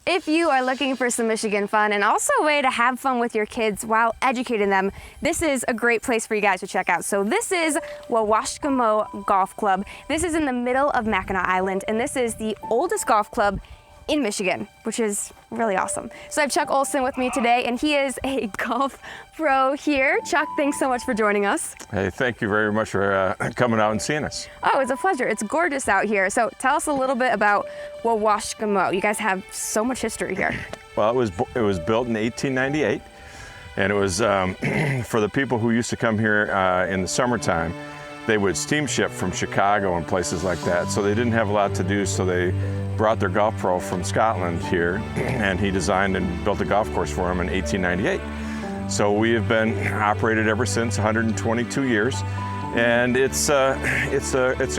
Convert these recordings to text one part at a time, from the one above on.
If you are looking for some Michigan fun and also a way to have fun with your kids while educating them, this is a great place for you guys to check out. So this is Wawashkamo Golf Club. This is in the middle of Mackinac Island, and this is the oldest golf club in Michigan, which is really awesome. So I have Chuck Olson with me today, and he is a golf pro here. Chuck, thanks so much for joining us. Hey, thank you very much for coming out and seeing us. Oh, it's a pleasure. It's gorgeous out here. So tell us a little bit about Wawashkamo. You guys have so much history here. Well, it was built in 1898, and it was for the people who used to come here in the summertime. They would steamship from Chicago and places like that, so they didn't have a lot to do, so they brought their golf pro from Scotland here, and he designed and built a golf course for them in 1898. So we have been operated ever since, 122 years, and it's a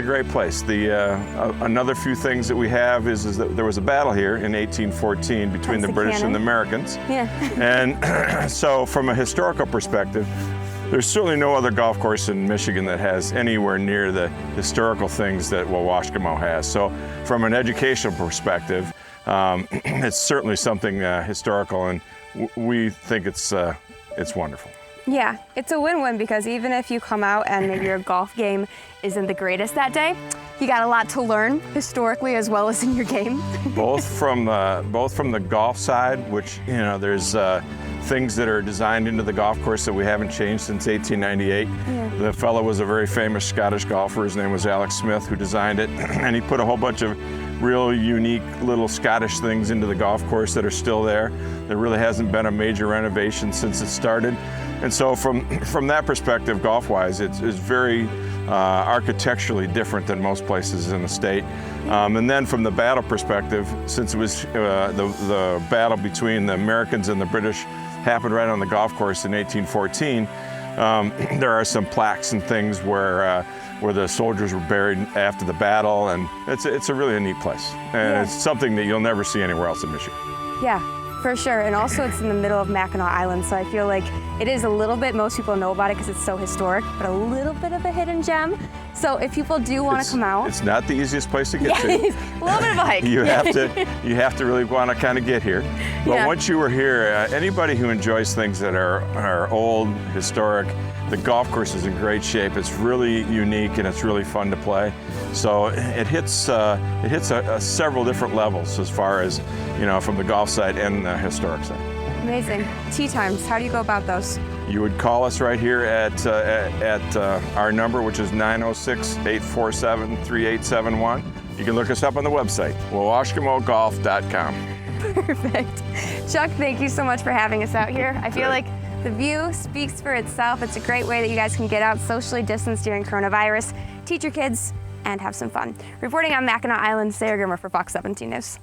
great place. Another few things that we have is that there was a battle here in 1814 between the British and the Americans. Yeah. And so from a historical perspective, there's certainly no other golf course in Michigan that has anywhere near the historical things that Wawashkamo has. So from an educational perspective, it's certainly something historical, and we think it's wonderful. Yeah, it's a win-win because even if you come out and maybe your golf game isn't the greatest that day, you got a lot to learn historically as well as in your game. both from the golf side, which there's things that are designed into the golf course that we haven't changed since 1898. Yeah. The fellow was a very famous Scottish golfer. His name was Alex Smith, who designed it, and he put a whole bunch of real unique little Scottish things into the golf course that are still there. There really hasn't been a major renovation since it started. And so from that perspective, golf-wise, it's very architecturally different than most places in the state. And then from the battle perspective, since it was the battle between the Americans and the British happened right on the golf course in 1814, there are some plaques and things where the soldiers were buried after the battle, and it's a really neat place. And It's something that you'll never see anywhere else in Michigan. Yeah, for sure. And also it's in the middle of Mackinac Island, so I feel like it is a little bit, most people know about it because it's so historic, but a little bit of a hidden gem. So if people do want to come out. It's not the easiest place to get to. A little bit of a hike. You have to really want to kind of get here. But once you were here, anybody who enjoys things that are old, historic, the golf course is in great shape. It's really unique and it's really fun to play. So it hits several different levels as far as from the golf side and the historic side. Amazing. Tee times, how do you go about those? You would call us right here at our number, which is 906-847-3871. You can look us up on the website, wawashkamogolf.com. Perfect. Chuck, thank you so much for having us out here. I feel like the view speaks for itself. It's a great way that you guys can get out socially distanced during coronavirus, teach your kids, and have some fun. Reporting on Mackinac Island, Sarah Grimmer for Fox 17 News.